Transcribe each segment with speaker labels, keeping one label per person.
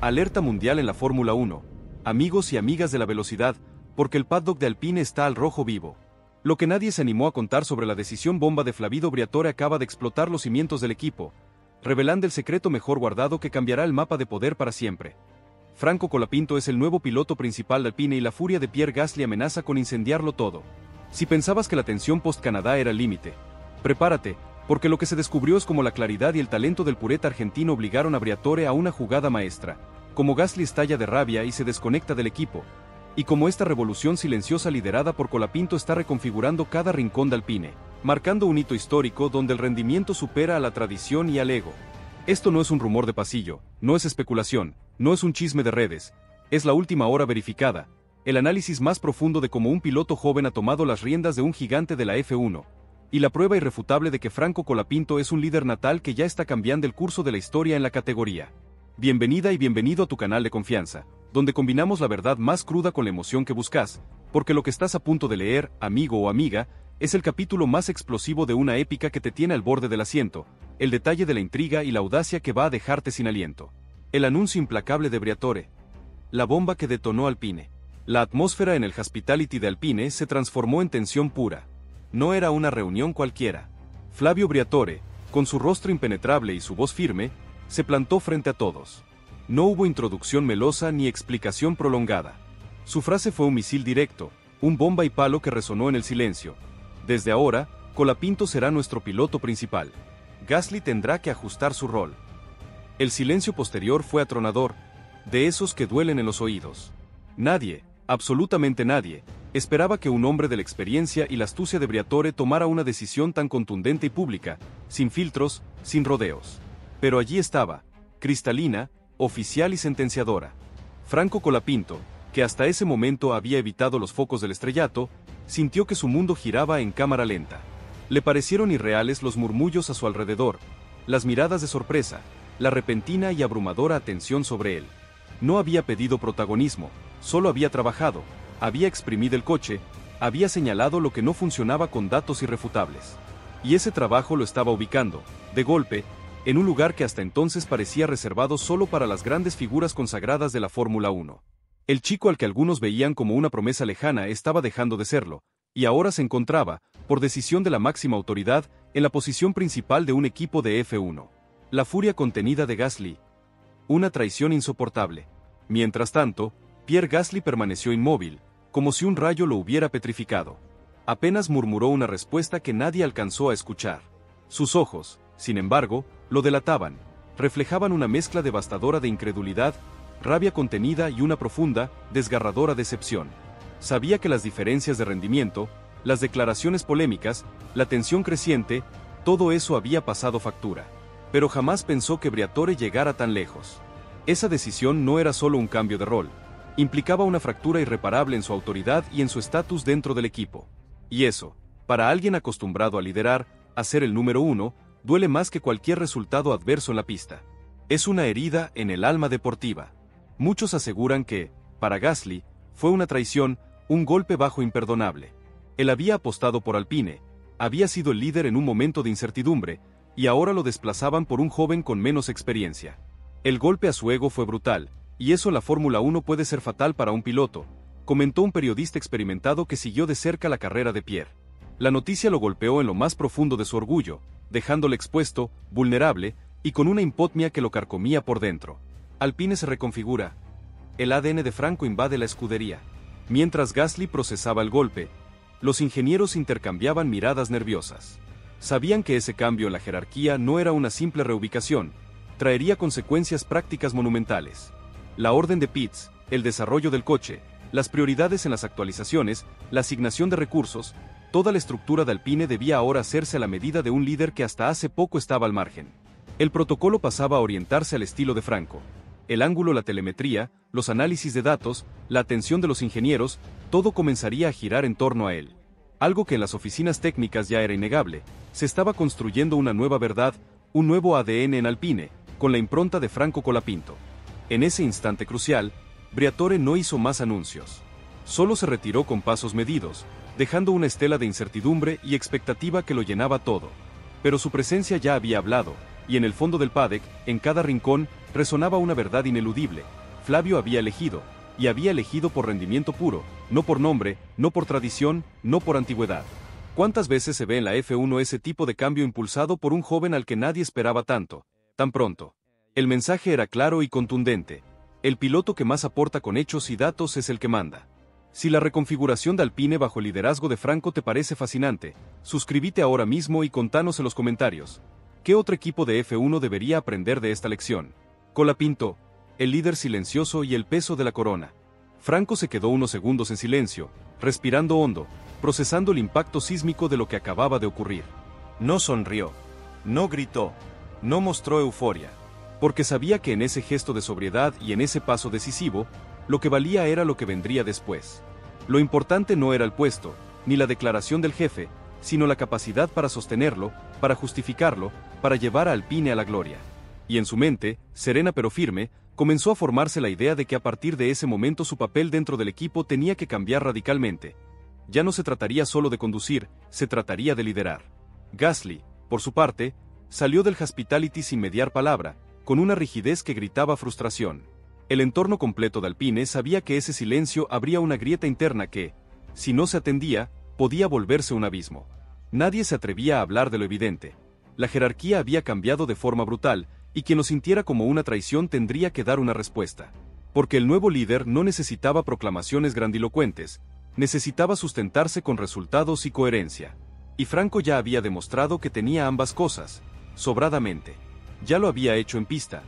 Speaker 1: Alerta mundial en la Fórmula 1. Amigos y amigas de la velocidad, porque el paddock de Alpine está al rojo vivo. Lo que nadie se animó a contar sobre la decisión bomba de Flavio Briatore acaba de explotar los cimientos del equipo, revelando el secreto mejor guardado que cambiará el mapa de poder para siempre. Franco Colapinto es el nuevo piloto principal de Alpine y la furia de Pierre Gasly amenaza con incendiarlo todo. Si pensabas que la tensión post-Canadá era el límite, prepárate, porque lo que se descubrió es cómo la claridad y el talento del pureta argentino obligaron a Briatore a una jugada maestra, cómo Gasly estalla de rabia y se desconecta del equipo, y cómo esta revolución silenciosa liderada por Colapinto está reconfigurando cada rincón de Alpine, marcando un hito histórico donde el rendimiento supera a la tradición y al ego. Esto no es un rumor de pasillo, no es especulación, no es un chisme de redes, es la última hora verificada, el análisis más profundo de cómo un piloto joven ha tomado las riendas de un gigante de la F1, y la prueba irrefutable de que Franco Colapinto es un líder natal que ya está cambiando el curso de la historia en la categoría. Bienvenida y bienvenido a tu canal de confianza, donde combinamos la verdad más cruda con la emoción que buscas, porque lo que estás a punto de leer, amigo o amiga, es el capítulo más explosivo de una épica que te tiene al borde del asiento, el detalle de la intriga y la audacia que va a dejarte sin aliento. El anuncio implacable de Briatore. La bomba que detonó Alpine. La atmósfera en el Hospitality de Alpine se transformó en tensión pura. No era una reunión cualquiera. Flavio Briatore, con su rostro impenetrable y su voz firme, se plantó frente a todos. No hubo introducción melosa ni explicación prolongada. Su frase fue un misil directo, un bomba y palo que resonó en el silencio. Desde ahora, Colapinto será nuestro piloto principal. Gasly tendrá que ajustar su rol. El silencio posterior fue atronador, de esos que duelen en los oídos. Nadie, absolutamente nadie, esperaba que un hombre de la experiencia y la astucia de Briatore tomara una decisión tan contundente y pública, sin filtros, sin rodeos. Pero allí estaba, cristalina, oficial y sentenciadora. Franco Colapinto, que hasta ese momento había evitado los focos del estrellato, sintió que su mundo giraba en cámara lenta. Le parecieron irreales los murmullos a su alrededor, las miradas de sorpresa, la repentina y abrumadora atención sobre él. No había pedido protagonismo, solo había trabajado, había exprimido el coche, había señalado lo que no funcionaba con datos irrefutables. Y ese trabajo lo estaba ubicando, de golpe, en un lugar que hasta entonces parecía reservado solo para las grandes figuras consagradas de la Fórmula 1. El chico al que algunos veían como una promesa lejana estaba dejando de serlo, y ahora se encontraba, por decisión de la máxima autoridad, en la posición principal de un equipo de F1. La furia contenida de Gasly. Una traición insoportable. Mientras tanto, Pierre Gasly permaneció inmóvil, como si un rayo lo hubiera petrificado. Apenas murmuró una respuesta que nadie alcanzó a escuchar. Sus ojos, sin embargo, lo delataban, reflejaban una mezcla devastadora de incredulidad, rabia contenida y una profunda, desgarradora decepción. Sabía que las diferencias de rendimiento, las declaraciones polémicas, la tensión creciente, todo eso había pasado factura. Pero jamás pensó que Briatore llegara tan lejos. Esa decisión no era solo un cambio de rol, implicaba una fractura irreparable en su autoridad y en su estatus dentro del equipo. Y eso, para alguien acostumbrado a liderar, a ser el número uno, duele más que cualquier resultado adverso en la pista. Es una herida en el alma deportiva. Muchos aseguran que, para Gasly, fue una traición, un golpe bajo imperdonable. Él había apostado por Alpine, había sido el líder en un momento de incertidumbre, y ahora lo desplazaban por un joven con menos experiencia. El golpe a su ego fue brutal, y eso en la Fórmula 1 puede ser fatal para un piloto, comentó un periodista experimentado que siguió de cerca la carrera de Pierre. La noticia lo golpeó en lo más profundo de su orgullo, dejándole expuesto, vulnerable, y con una hipotimia que lo carcomía por dentro. Alpine se reconfigura. El ADN de Franco invade la escudería. Mientras Gasly procesaba el golpe, los ingenieros intercambiaban miradas nerviosas. Sabían que ese cambio en la jerarquía no era una simple reubicación, traería consecuencias prácticas monumentales. La orden de pits, el desarrollo del coche, las prioridades en las actualizaciones, la asignación de recursos, toda la estructura de Alpine debía ahora hacerse a la medida de un líder que hasta hace poco estaba al margen. El protocolo pasaba a orientarse al estilo de Franco. El ángulo, la telemetría, los análisis de datos, la atención de los ingenieros, todo comenzaría a girar en torno a él. Algo que en las oficinas técnicas ya era innegable, se estaba construyendo una nueva verdad, un nuevo ADN en Alpine, con la impronta de Franco Colapinto. En ese instante crucial, Briatore no hizo más anuncios. Solo se retiró con pasos medidos, dejando una estela de incertidumbre y expectativa que lo llenaba todo. Pero su presencia ya había hablado, y en el fondo del paddock, en cada rincón, Resonaba una verdad ineludible: Flavio había elegido, y había elegido por rendimiento puro, no por nombre, no por tradición, no por antigüedad. ¿Cuántas veces se ve en la F1 ese tipo de cambio impulsado por un joven al que nadie esperaba tanto, tan pronto? El mensaje era claro y contundente: el piloto que más aporta con hechos y datos es el que manda. Si la reconfiguración de Alpine bajo el liderazgo de Franco te parece fascinante, suscríbete ahora mismo y contanos en los comentarios. ¿Qué otro equipo de F1 debería aprender de esta lección? Colapinto, el líder silencioso y el peso de la corona. Franco se quedó unos segundos en silencio, respirando hondo, procesando el impacto sísmico de lo que acababa de ocurrir. No sonrió, no gritó, no mostró euforia, porque sabía que en ese gesto de sobriedad y en ese paso decisivo, lo que valía era lo que vendría después. Lo importante no era el puesto, ni la declaración del jefe, sino la capacidad para sostenerlo, para justificarlo, para llevar a Alpine a la gloria. Y en su mente, serena pero firme, comenzó a formarse la idea de que a partir de ese momento su papel dentro del equipo tenía que cambiar radicalmente. Ya no se trataría solo de conducir, se trataría de liderar. Gasly, por su parte, salió del hospitality sin mediar palabra, con una rigidez que gritaba frustración. El entorno completo de Alpine sabía que ese silencio abría una grieta interna que, si no se atendía, podía volverse un abismo. Nadie se atrevía a hablar de lo evidente. La jerarquía había cambiado de forma brutal, y quien lo sintiera como una traición tendría que dar una respuesta. Porque el nuevo líder no necesitaba proclamaciones grandilocuentes, necesitaba sustentarse con resultados y coherencia. Y Franco ya había demostrado que tenía ambas cosas, sobradamente. Ya lo había hecho en pista.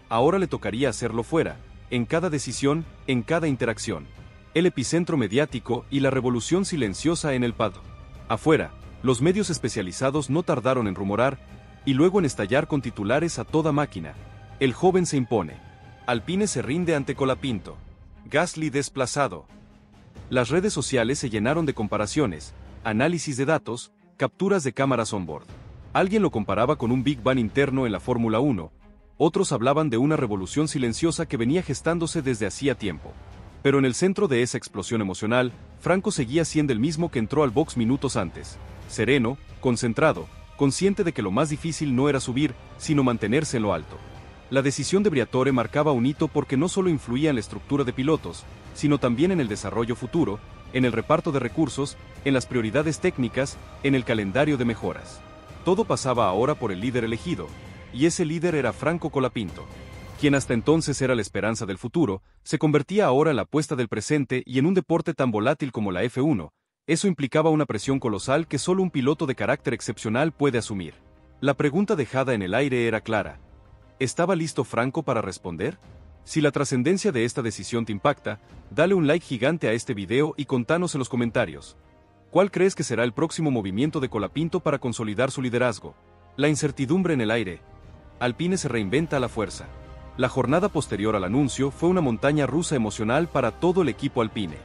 Speaker 1: Ahora le tocaría hacerlo fuera, en cada decisión, en cada interacción. El epicentro mediático y la revolución silenciosa en el paddock. Afuera, los medios especializados no tardaron en rumorar, y luego en estallar con titulares a toda máquina. El joven se impone. Alpine se rinde ante Colapinto. Gasly desplazado. Las redes sociales se llenaron de comparaciones, análisis de datos, capturas de cámaras on-board. Alguien lo comparaba con un Big Bang interno en la Fórmula 1, otros hablaban de una revolución silenciosa que venía gestándose desde hacía tiempo. Pero en el centro de esa explosión emocional, Franco seguía siendo el mismo que entró al box minutos antes, sereno, concentrado, consciente de que lo más difícil no era subir, sino mantenerse en lo alto. La decisión de Briatore marcaba un hito porque no solo influía en la estructura de pilotos, sino también en el desarrollo futuro, en el reparto de recursos, en las prioridades técnicas, en el calendario de mejoras. Todo pasaba ahora por el líder elegido, y ese líder era Franco Colapinto. Quien hasta entonces era la esperanza del futuro, se convertía ahora en la apuesta del presente y en un deporte tan volátil como la F1. Eso implicaba una presión colosal que solo un piloto de carácter excepcional puede asumir. La pregunta dejada en el aire era clara. ¿Estaba listo Franco para responder? Si la trascendencia de esta decisión te impacta, dale un like gigante a este video y contanos en los comentarios. ¿Cuál crees que será el próximo movimiento de Colapinto para consolidar su liderazgo? La incertidumbre en el aire. Alpine se reinventa a la fuerza. La jornada posterior al anuncio fue una montaña rusa emocional para todo el equipo Alpine.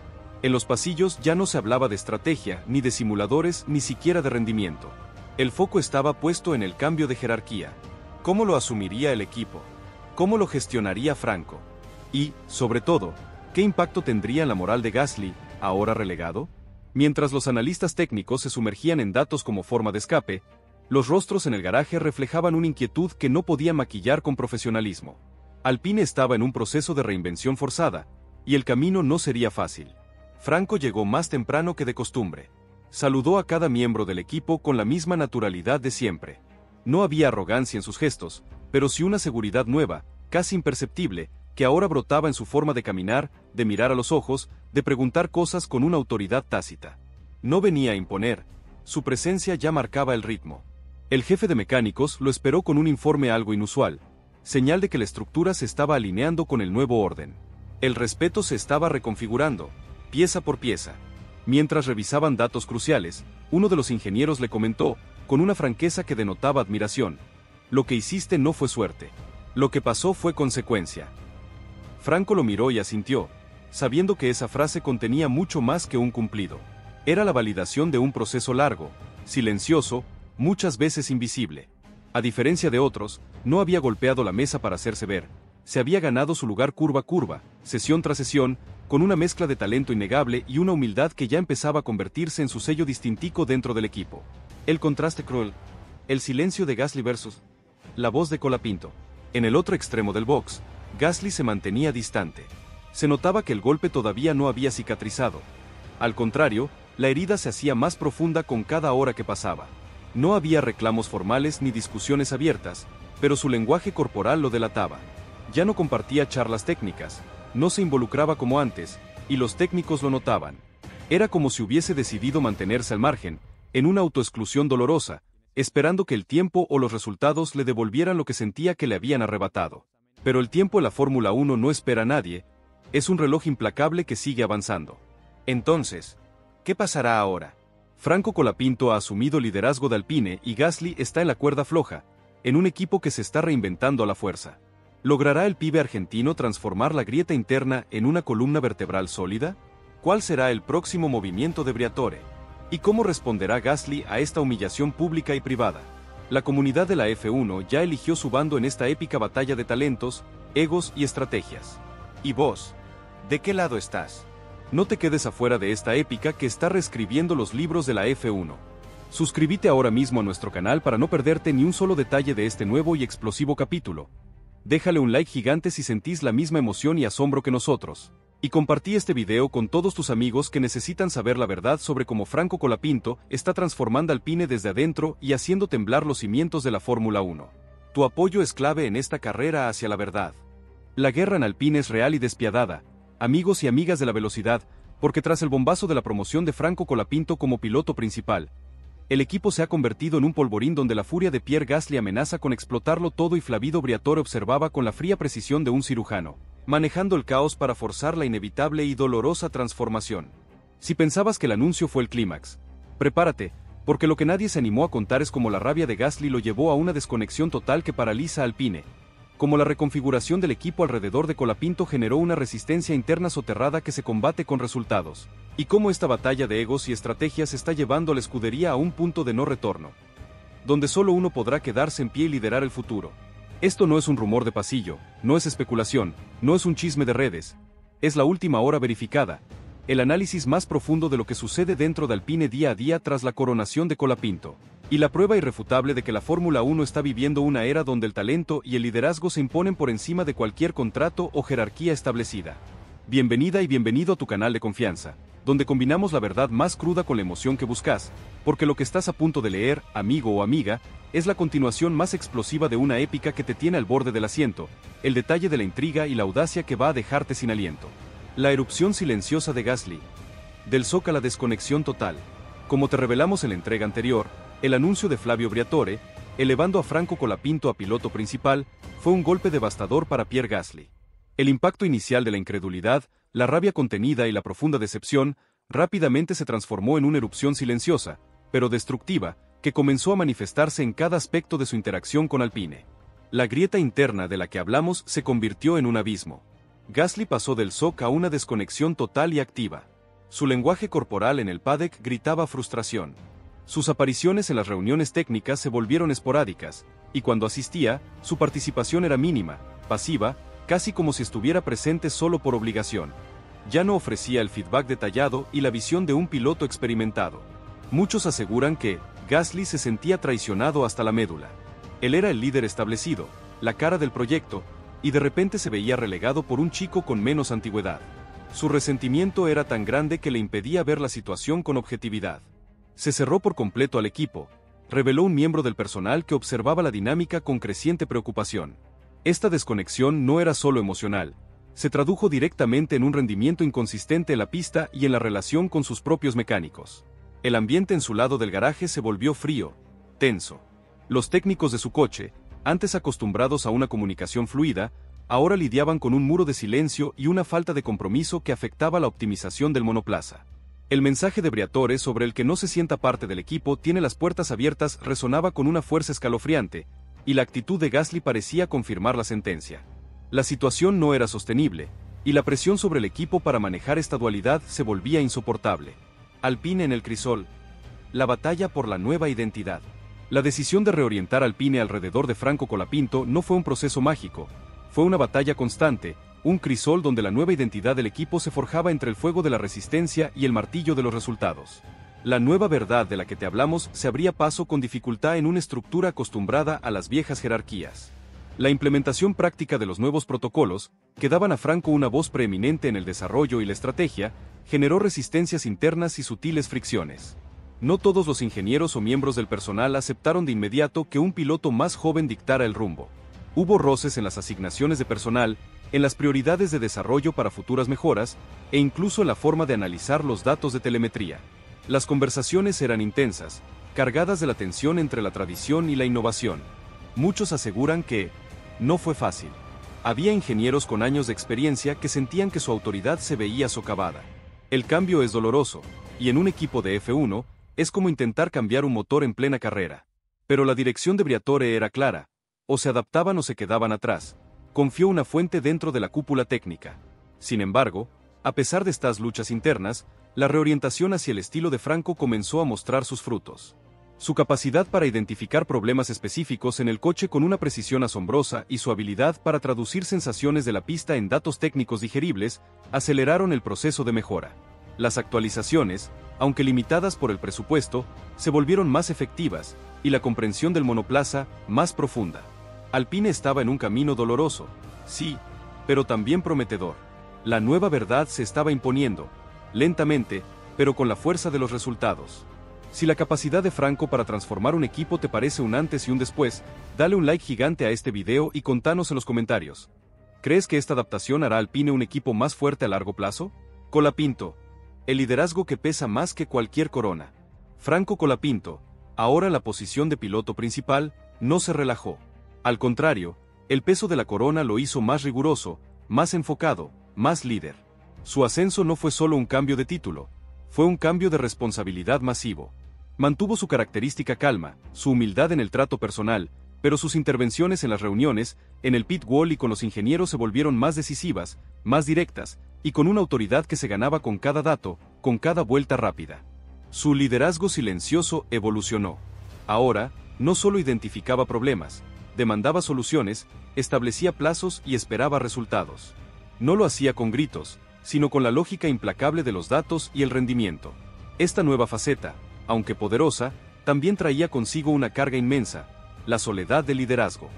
Speaker 1: En los pasillos ya no se hablaba de estrategia, ni de simuladores, ni siquiera de rendimiento. El foco estaba puesto en el cambio de jerarquía. ¿Cómo lo asumiría el equipo? ¿Cómo lo gestionaría Franco? Y, sobre todo, ¿qué impacto tendría en la moral de Gasly, ahora relegado? Mientras los analistas técnicos se sumergían en datos como forma de escape, los rostros en el garaje reflejaban una inquietud que no podían maquillar con profesionalismo. Alpine estaba en un proceso de reinvención forzada, y el camino no sería fácil. Franco llegó más temprano que de costumbre. Saludó a cada miembro del equipo con la misma naturalidad de siempre. No había arrogancia en sus gestos, pero sí una seguridad nueva, casi imperceptible, que ahora brotaba en su forma de caminar, de mirar a los ojos, de preguntar cosas con una autoridad tácita. No venía a imponer, su presencia ya marcaba el ritmo. El jefe de mecánicos lo esperó con un informe algo inusual, señal de que la estructura se estaba alineando con el nuevo orden. El respeto se estaba reconfigurando, pieza por pieza. Mientras revisaban datos cruciales, uno de los ingenieros le comentó, con una franqueza que denotaba admiración: lo que hiciste no fue suerte. Lo que pasó fue consecuencia. Franco lo miró y asintió, sabiendo que esa frase contenía mucho más que un cumplido. Era la validación de un proceso largo, silencioso, muchas veces invisible. A diferencia de otros, no había golpeado la mesa para hacerse ver. Se había ganado su lugar curva a curva, sesión tras sesión, con una mezcla de talento innegable y una humildad que ya empezaba a convertirse en su sello distintivo dentro del equipo. El contraste cruel. El silencio de Gasly versus la voz de Colapinto. En el otro extremo del box, Gasly se mantenía distante. Se notaba que el golpe todavía no había cicatrizado. Al contrario, la herida se hacía más profunda con cada hora que pasaba. No había reclamos formales ni discusiones abiertas, pero su lenguaje corporal lo delataba. Ya no compartía charlas técnicas, no se involucraba como antes, y los técnicos lo notaban. Era como si hubiese decidido mantenerse al margen, en una autoexclusión dolorosa, esperando que el tiempo o los resultados le devolvieran lo que sentía que le habían arrebatado. Pero el tiempo en la Fórmula 1 no espera a nadie, es un reloj implacable que sigue avanzando. Entonces, ¿qué pasará ahora? Franco Colapinto ha asumido liderazgo de Alpine y Gasly está en la cuerda floja, en un equipo que se está reinventando a la fuerza. ¿Logrará el pibe argentino transformar la grieta interna en una columna vertebral sólida? ¿Cuál será el próximo movimiento de Briatore? ¿Y cómo responderá Gasly a esta humillación pública y privada? La comunidad de la F1 ya eligió su bando en esta épica batalla de talentos, egos y estrategias. ¿Y vos? ¿De qué lado estás? No te quedes afuera de esta épica que está reescribiendo los libros de la F1. Suscríbete ahora mismo a nuestro canal para no perderte ni un solo detalle de este nuevo y explosivo capítulo. Déjale un like gigante si sentís la misma emoción y asombro que nosotros. Y compartí este video con todos tus amigos que necesitan saber la verdad sobre cómo Franco Colapinto está transformando Alpine desde adentro y haciendo temblar los cimientos de la Fórmula 1. Tu apoyo es clave en esta carrera hacia la verdad. La guerra en Alpine es real y despiadada, amigos y amigas de la velocidad, porque tras el bombazo de la promoción de Franco Colapinto como piloto principal, el equipo se ha convertido en un polvorín donde la furia de Pierre Gasly amenaza con explotarlo todo y Flavio Briatore observaba con la fría precisión de un cirujano, manejando el caos para forzar la inevitable y dolorosa transformación. Si pensabas que el anuncio fue el clímax, prepárate, porque lo que nadie se animó a contar es cómo la rabia de Gasly lo llevó a una desconexión total que paraliza a Alpine, como la reconfiguración del equipo alrededor de Colapinto generó una resistencia interna soterrada que se combate con resultados, y cómo esta batalla de egos y estrategias está llevando a la escudería a un punto de no retorno, donde solo uno podrá quedarse en pie y liderar el futuro. Esto no es un rumor de pasillo, no es especulación, no es un chisme de redes, es la última hora verificada, el análisis más profundo de lo que sucede dentro de Alpine día a día tras la coronación de Colapinto. Y la prueba irrefutable de que la Fórmula 1 está viviendo una era donde el talento y el liderazgo se imponen por encima de cualquier contrato o jerarquía establecida. Bienvenida y bienvenido a tu canal de confianza, donde combinamos la verdad más cruda con la emoción que buscas, porque lo que estás a punto de leer, amigo o amiga, es la continuación más explosiva de una épica que te tiene al borde del asiento, el detalle de la intriga y la audacia que va a dejarte sin aliento. La erupción silenciosa de Gasly. Del shock a la desconexión total. Como te revelamos en la entrega anterior, el anuncio de Flavio Briatore, elevando a Franco Colapinto a piloto principal, fue un golpe devastador para Pierre Gasly. El impacto inicial de la incredulidad, la rabia contenida y la profunda decepción, rápidamente se transformó en una erupción silenciosa, pero destructiva, que comenzó a manifestarse en cada aspecto de su interacción con Alpine. La grieta interna de la que hablamos se convirtió en un abismo. Gasly pasó del shock a una desconexión total y activa. Su lenguaje corporal en el paddock gritaba frustración. Sus apariciones en las reuniones técnicas se volvieron esporádicas, y cuando asistía, su participación era mínima, pasiva, casi como si estuviera presente solo por obligación. Ya no ofrecía el feedback detallado y la visión de un piloto experimentado. Muchos aseguran que Gasly se sentía traicionado hasta la médula. Él era el líder establecido, la cara del proyecto, y de repente se veía relegado por un chico con menos antigüedad. Su resentimiento era tan grande que le impedía ver la situación con objetividad. Se cerró por completo al equipo, reveló un miembro del personal que observaba la dinámica con creciente preocupación. Esta desconexión no era solo emocional, se tradujo directamente en un rendimiento inconsistente en la pista y en la relación con sus propios mecánicos. El ambiente en su lado del garaje se volvió frío, tenso. Los técnicos de su coche, antes acostumbrados a una comunicación fluida, ahora lidiaban con un muro de silencio y una falta de compromiso que afectaba la optimización del monoplaza. El mensaje de Briatore sobre el que no se sienta parte del equipo tiene las puertas abiertas resonaba con una fuerza escalofriante, y la actitud de Gasly parecía confirmar la sentencia. La situación no era sostenible, y la presión sobre el equipo para manejar esta dualidad se volvía insoportable. Alpine en el crisol. La batalla por la nueva identidad. La decisión de reorientar Alpine alrededor de Franco Colapinto no fue un proceso mágico, fue una batalla constante, un crisol donde la nueva identidad del equipo se forjaba entre el fuego de la resistencia y el martillo de los resultados. La nueva verdad de la que te hablamos se abría paso con dificultad en una estructura acostumbrada a las viejas jerarquías. La implementación práctica de los nuevos protocolos, que daban a Franco una voz preeminente en el desarrollo y la estrategia, generó resistencias internas y sutiles fricciones. No todos los ingenieros o miembros del personal aceptaron de inmediato que un piloto más joven dictara el rumbo. Hubo roces en las asignaciones de personal, en las prioridades de desarrollo para futuras mejoras, e incluso en la forma de analizar los datos de telemetría. Las conversaciones eran intensas, cargadas de la tensión entre la tradición y la innovación. Muchos aseguran que no fue fácil. Había ingenieros con años de experiencia que sentían que su autoridad se veía socavada. El cambio es doloroso, y en un equipo de F1, es como intentar cambiar un motor en plena carrera. Pero la dirección de Briatore era clara: o se adaptaban o se quedaban atrás, confió una fuente dentro de la cúpula técnica. Sin embargo, a pesar de estas luchas internas, la reorientación hacia el estilo de Franco comenzó a mostrar sus frutos. Su capacidad para identificar problemas específicos en el coche con una precisión asombrosa y su habilidad para traducir sensaciones de la pista en datos técnicos digeribles, aceleraron el proceso de mejora. Las actualizaciones, aunque limitadas por el presupuesto, se volvieron más efectivas, y la comprensión del monoplaza, más profunda. Alpine estaba en un camino doloroso, sí, pero también prometedor. La nueva verdad se estaba imponiendo, lentamente, pero con la fuerza de los resultados. Si la capacidad de Franco para transformar un equipo te parece un antes y un después, dale un like gigante a este video y contanos en los comentarios. ¿Crees que esta adaptación hará a Alpine un equipo más fuerte a largo plazo? Colapinto. El liderazgo que pesa más que cualquier corona. Franco Colapinto, ahora en la posición de piloto principal, no se relajó. Al contrario, el peso de la corona lo hizo más riguroso, más enfocado, más líder. Su ascenso no fue solo un cambio de título, fue un cambio de responsabilidad masivo. Mantuvo su característica calma, su humildad en el trato personal, pero sus intervenciones en las reuniones, en el pit wall y con los ingenieros se volvieron más decisivas, más directas, y con una autoridad que se ganaba con cada dato, con cada vuelta rápida. Su liderazgo silencioso evolucionó. Ahora, no solo identificaba problemas, demandaba soluciones, establecía plazos y esperaba resultados. No lo hacía con gritos, sino con la lógica implacable de los datos y el rendimiento. Esta nueva faceta, aunque poderosa, también traía consigo una carga inmensa: la soledad del liderazgo.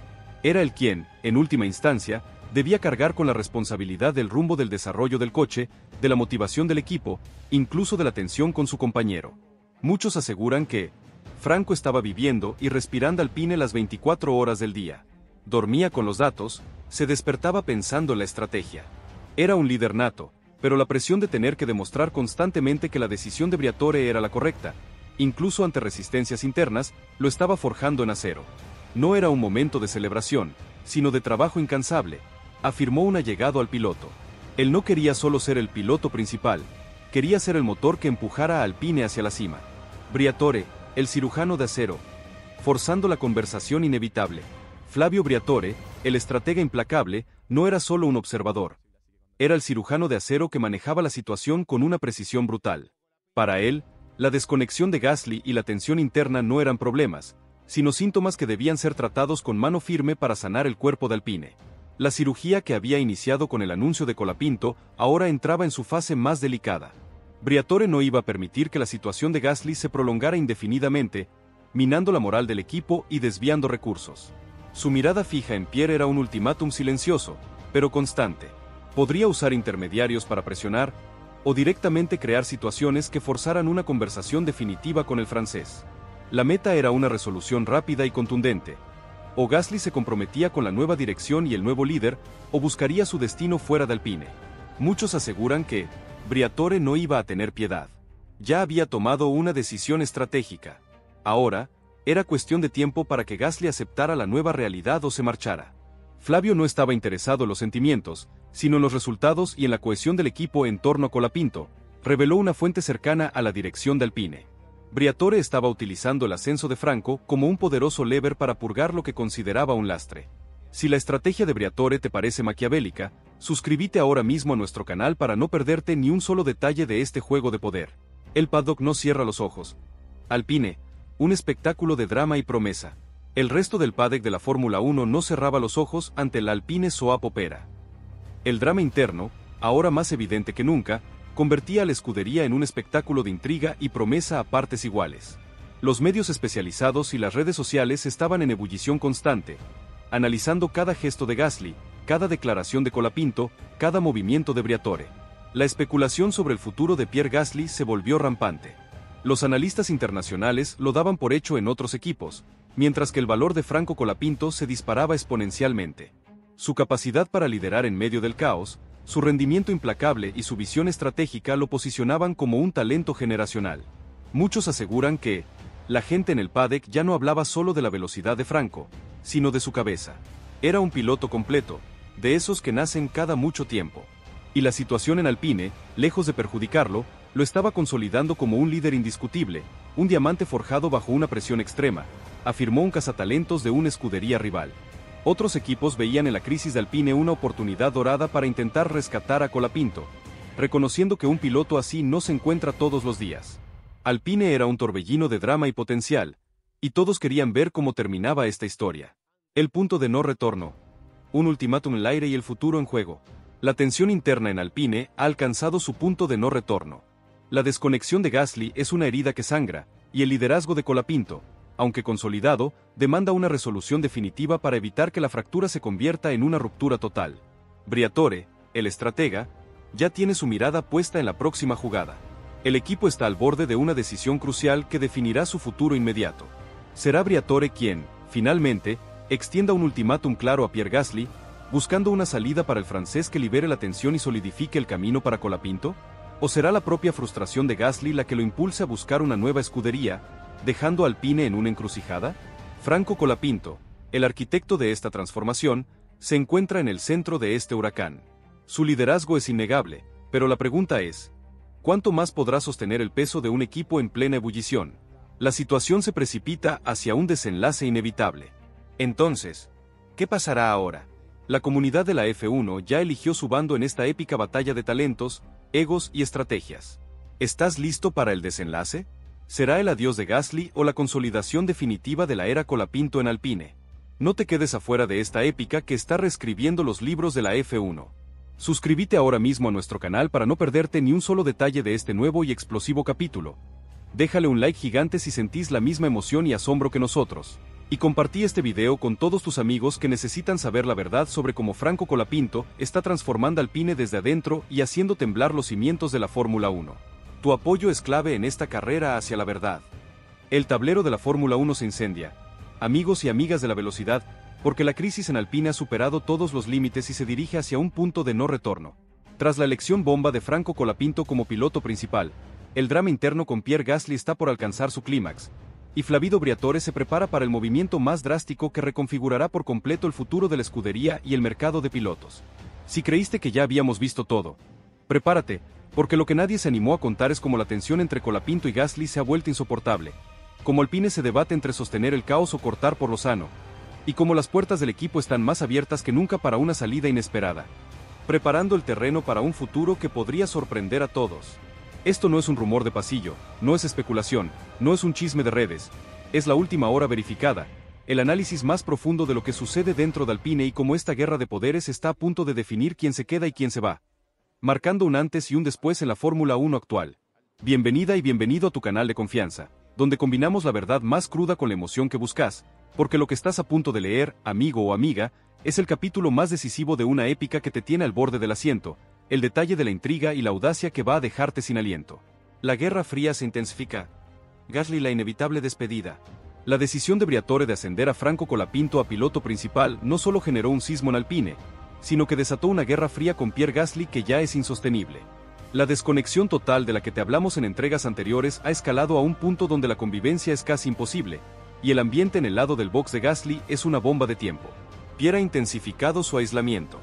Speaker 1: Era él quien, en última instancia, debía cargar con la responsabilidad del rumbo del desarrollo del coche, de la motivación del equipo, incluso de la tensión con su compañero. Muchos aseguran que Franco estaba viviendo y respirando Alpine las 24 horas del día. Dormía con los datos, se despertaba pensando en la estrategia. Era un líder nato, pero la presión de tener que demostrar constantemente que la decisión de Briatore era la correcta, incluso ante resistencias internas, lo estaba forjando en acero. No era un momento de celebración, sino de trabajo incansable, afirmó un allegado al piloto. Él no quería solo ser el piloto principal, quería ser el motor que empujara a Alpine hacia la cima. Briatore, el cirujano de acero. Forzando la conversación inevitable. Flavio Briatore, el estratega implacable, no era solo un observador. Era el cirujano de acero que manejaba la situación con una precisión brutal. Para él, la desconexión de Gasly y la tensión interna no eran problemas, sino síntomas que debían ser tratados con mano firme para sanar el cuerpo de Alpine. La cirugía que había iniciado con el anuncio de Colapinto ahora entraba en su fase más delicada. Briatore no iba a permitir que la situación de Gasly se prolongara indefinidamente, minando la moral del equipo y desviando recursos. Su mirada fija en Pierre era un ultimátum silencioso, pero constante. Podría usar intermediarios para presionar, o directamente crear situaciones que forzaran una conversación definitiva con el francés. La meta era una resolución rápida y contundente. O Gasly se comprometía con la nueva dirección y el nuevo líder, o buscaría su destino fuera de Alpine. Muchos aseguran que Briatore no iba a tener piedad. Ya había tomado una decisión estratégica. Ahora, era cuestión de tiempo para que Gasly aceptara la nueva realidad o se marchara. Flavio no estaba interesado en los sentimientos, sino en los resultados y en la cohesión del equipo en torno a Colapinto, reveló una fuente cercana a la dirección de Alpine. Briatore estaba utilizando el ascenso de Franco como un poderoso lever para purgar lo que consideraba un lastre. Si la estrategia de Briatore te parece maquiavélica, suscríbete ahora mismo a nuestro canal para no perderte ni un solo detalle de este juego de poder. El paddock no cierra los ojos. Alpine, un espectáculo de drama y promesa. El resto del paddock de la Fórmula 1 no cerraba los ojos ante la Alpine Soap Opera. El drama interno, ahora más evidente que nunca, convertía a la escudería en un espectáculo de intriga y promesa a partes iguales. Los medios especializados y las redes sociales estaban en ebullición constante. analizando cada gesto de Gasly, cada declaración de Colapinto, cada movimiento de Briatore. La especulación sobre el futuro de Pierre Gasly se volvió rampante. Los analistas internacionales lo daban por hecho en otros equipos, mientras que el valor de Franco Colapinto se disparaba exponencialmente. Su capacidad para liderar en medio del caos, su rendimiento implacable y su visión estratégica lo posicionaban como un talento generacional. Muchos aseguran que la gente en el paddock ya no hablaba solo de la velocidad de Franco, sino de su cabeza. Era un piloto completo, de esos que nacen cada mucho tiempo. Y la situación en Alpine, lejos de perjudicarlo, lo estaba consolidando como un líder indiscutible, un diamante forjado bajo una presión extrema, afirmó un cazatalentos de una escudería rival. Otros equipos veían en la crisis de Alpine una oportunidad dorada para intentar rescatar a Colapinto, reconociendo que un piloto así no se encuentra todos los días. Alpine era un torbellino de drama y potencial, y todos querían ver cómo terminaba esta historia. El punto de no retorno. Un ultimátum en el aire y el futuro en juego. La tensión interna en Alpine ha alcanzado su punto de no retorno. La desconexión de Gasly es una herida que sangra, y el liderazgo de Colapinto, aunque consolidado, demanda una resolución definitiva para evitar que la fractura se convierta en una ruptura total. Briatore, el estratega, ya tiene su mirada puesta en la próxima jugada. El equipo está al borde de una decisión crucial que definirá su futuro inmediato. ¿Será Briatore quien, finalmente, extienda un ultimátum claro a Pierre Gasly, buscando una salida para el francés que libere la tensión y solidifique el camino para Colapinto? ¿O será la propia frustración de Gasly la que lo impulse a buscar una nueva escudería, dejando a Alpine en una encrucijada? Franco Colapinto, el arquitecto de esta transformación, se encuentra en el centro de este huracán. Su liderazgo es innegable, pero la pregunta es, ¿cuánto más podrá sostener el peso de un equipo en plena ebullición? La situación se precipita hacia un desenlace inevitable. Entonces, ¿qué pasará ahora? La comunidad de la F1 ya eligió su bando en esta épica batalla de talentos, egos y estrategias. ¿Estás listo para el desenlace? ¿Será el adiós de Gasly o la consolidación definitiva de la era Colapinto en Alpine? No te quedes afuera de esta épica que está reescribiendo los libros de la F1. Suscríbete ahora mismo a nuestro canal para no perderte ni un solo detalle de este nuevo y explosivo capítulo. Déjale un like gigante si sentís la misma emoción y asombro que nosotros. Y compartí este video con todos tus amigos que necesitan saber la verdad sobre cómo Franco Colapinto está transformando Alpine desde adentro y haciendo temblar los cimientos de la Fórmula 1. Tu apoyo es clave en esta carrera hacia la verdad. El tablero de la Fórmula 1 se incendia. Amigos y amigas de la velocidad, porque la crisis en Alpine ha superado todos los límites y se dirige hacia un punto de no retorno. Tras la elección bomba de Franco Colapinto como piloto principal, el drama interno con Pierre Gasly está por alcanzar su clímax, y Flavio Briatore se prepara para el movimiento más drástico que reconfigurará por completo el futuro de la escudería y el mercado de pilotos. Si creíste que ya habíamos visto todo, prepárate, porque lo que nadie se animó a contar es cómo la tensión entre Colapinto y Gasly se ha vuelto insoportable, cómo Alpine se debate entre sostener el caos o cortar por lo sano, y cómo las puertas del equipo están más abiertas que nunca para una salida inesperada, preparando el terreno para un futuro que podría sorprender a todos. Esto no es un rumor de pasillo, no es especulación, no es un chisme de redes, es la última hora verificada, el análisis más profundo de lo que sucede dentro de Alpine y cómo esta guerra de poderes está a punto de definir quién se queda y quién se va, marcando un antes y un después en la Fórmula 1 actual. Bienvenida y bienvenido a tu canal de confianza, donde combinamos la verdad más cruda con la emoción que buscas, porque lo que estás a punto de leer, amigo o amiga, es el capítulo más decisivo de una épica que te tiene al borde del asiento, el detalle de la intriga y la audacia que va a dejarte sin aliento. La Guerra Fría se intensifica. Gasly la inevitable despedida. La decisión de Briatore de ascender a Franco Colapinto a piloto principal no solo generó un sismo en Alpine, sino que desató una guerra fría con Pierre Gasly que ya es insostenible. La desconexión total de la que te hablamos en entregas anteriores ha escalado a un punto donde la convivencia es casi imposible, y el ambiente en el lado del box de Gasly es una bomba de tiempo. Pierre ha intensificado su aislamiento.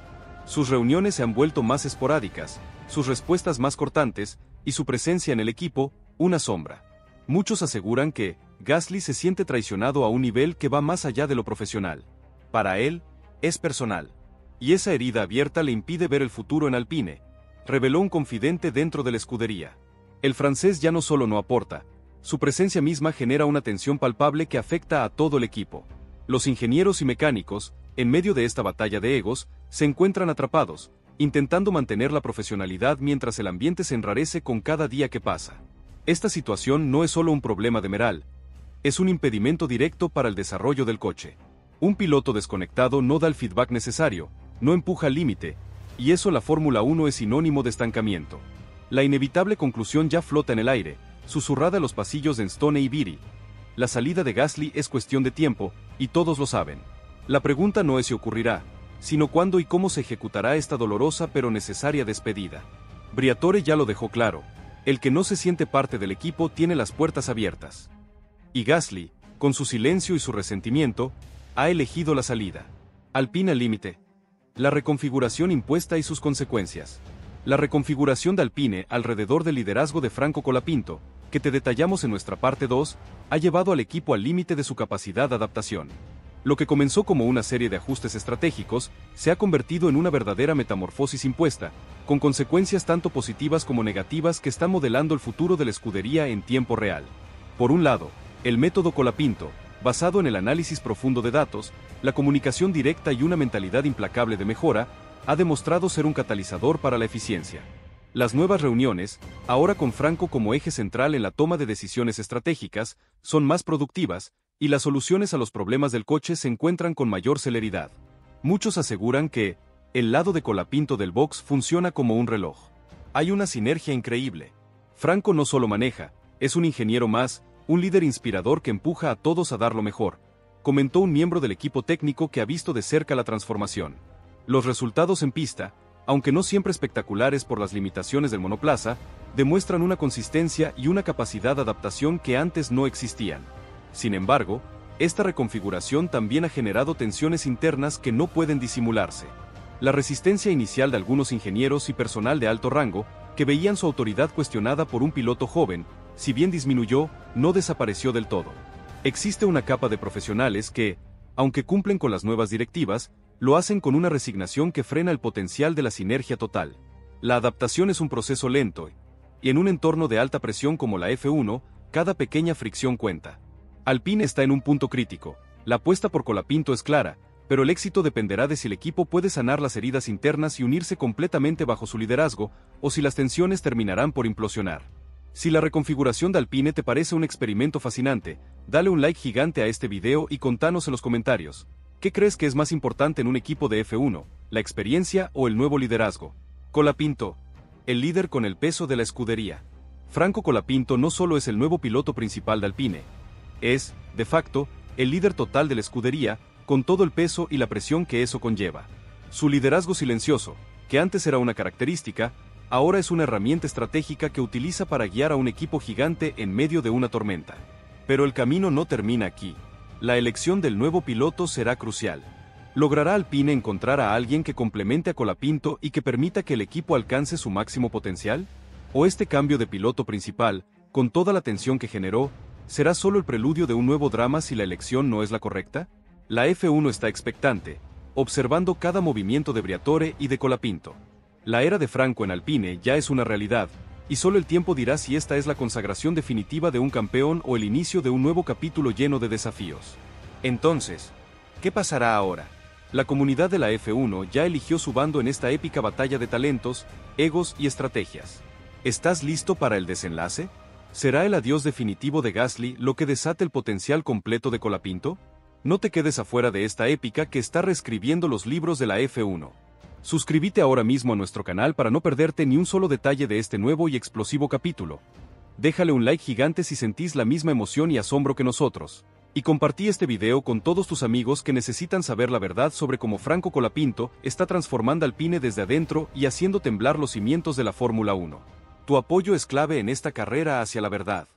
Speaker 1: Sus reuniones se han vuelto más esporádicas, sus respuestas más cortantes, y su presencia en el equipo, una sombra. Muchos aseguran que Gasly se siente traicionado a un nivel que va más allá de lo profesional. Para él, es personal. Y esa herida abierta le impide ver el futuro en Alpine, reveló un confidente dentro de la escudería. El francés ya no solo no aporta, su presencia misma genera una tensión palpable que afecta a todo el equipo. Los ingenieros y mecánicos, en medio de esta batalla de egos, se encuentran atrapados, intentando mantener la profesionalidad mientras el ambiente se enrarece con cada día que pasa. Esta situación no es solo un problema de Meral, es un impedimento directo para el desarrollo del coche. Un piloto desconectado no da el feedback necesario, no empuja al límite, y eso en la Fórmula 1 es sinónimo de estancamiento. La inevitable conclusión ya flota en el aire, susurrada en los pasillos de Enstone y Viry. La salida de Gasly es cuestión de tiempo, y todos lo saben. La pregunta no es si ocurrirá, sino cuándo y cómo se ejecutará esta dolorosa pero necesaria despedida. Briatore ya lo dejó claro, el que no se siente parte del equipo tiene las puertas abiertas. Y Gasly, con su silencio y su resentimiento, ha elegido la salida. Alpine al límite. La reconfiguración impuesta y sus consecuencias. La reconfiguración de Alpine alrededor del liderazgo de Franco Colapinto, que te detallamos en nuestra parte 2, ha llevado al equipo al límite de su capacidad de adaptación. Lo que comenzó como una serie de ajustes estratégicos, se ha convertido en una verdadera metamorfosis impuesta, con consecuencias tanto positivas como negativas que están modelando el futuro de la escudería en tiempo real. Por un lado, el método Colapinto, basado en el análisis profundo de datos, la comunicación directa y una mentalidad implacable de mejora, ha demostrado ser un catalizador para la eficiencia. Las nuevas reuniones, ahora con Franco como eje central en la toma de decisiones estratégicas, son más productivas, y las soluciones a los problemas del coche se encuentran con mayor celeridad. Muchos aseguran que el lado de Colapinto del box funciona como un reloj. Hay una sinergia increíble. Franco no solo maneja, es un ingeniero más, un líder inspirador que empuja a todos a dar lo mejor, comentó un miembro del equipo técnico que ha visto de cerca la transformación. Los resultados en pista, aunque no siempre espectaculares por las limitaciones del monoplaza, demuestran una consistencia y una capacidad de adaptación que antes no existían. Sin embargo, esta reconfiguración también ha generado tensiones internas que no pueden disimularse. La resistencia inicial de algunos ingenieros y personal de alto rango, que veían su autoridad cuestionada por un piloto joven, si bien disminuyó, no desapareció del todo. Existe una capa de profesionales que, aunque cumplen con las nuevas directivas, lo hacen con una resignación que frena el potencial de la sinergia total. La adaptación es un proceso lento, y en un entorno de alta presión como la F1, cada pequeña fricción cuenta. Alpine está en un punto crítico, la apuesta por Colapinto es clara, pero el éxito dependerá de si el equipo puede sanar las heridas internas y unirse completamente bajo su liderazgo, o si las tensiones terminarán por implosionar. Si la reconfiguración de Alpine te parece un experimento fascinante, dale un like gigante a este video y contanos en los comentarios. ¿Qué crees que es más importante en un equipo de F1, la experiencia o el nuevo liderazgo? Colapinto, el líder con el peso de la escudería. Franco Colapinto no solo es el nuevo piloto principal de Alpine, es, de facto, el líder total de la escudería, con todo el peso y la presión que eso conlleva. Su liderazgo silencioso, que antes era una característica, ahora es una herramienta estratégica que utiliza para guiar a un equipo gigante en medio de una tormenta. Pero el camino no termina aquí. La elección del nuevo piloto será crucial. ¿Logrará Alpine encontrar a alguien que complemente a Colapinto y que permita que el equipo alcance su máximo potencial? ¿O este cambio de piloto principal, con toda la tensión que generó, será solo el preludio de un nuevo drama si la elección no es la correcta? La F1 está expectante, observando cada movimiento de Briatore y de Colapinto. La era de Franco en Alpine ya es una realidad, y solo el tiempo dirá si esta es la consagración definitiva de un campeón o el inicio de un nuevo capítulo lleno de desafíos. Entonces, ¿qué pasará ahora? La comunidad de la F1 ya eligió su bando en esta épica batalla de talentos, egos y estrategias. ¿Estás listo para el desenlace? ¿Será el adiós definitivo de Gasly lo que desate el potencial completo de Colapinto? No te quedes afuera de esta épica que está reescribiendo los libros de la F1. Suscríbete ahora mismo a nuestro canal para no perderte ni un solo detalle de este nuevo y explosivo capítulo. Déjale un like gigante si sentís la misma emoción y asombro que nosotros. Y compartí este video con todos tus amigos que necesitan saber la verdad sobre cómo Franco Colapinto está transformando Alpine desde adentro y haciendo temblar los cimientos de la Fórmula 1. Tu apoyo es clave en esta carrera hacia la verdad.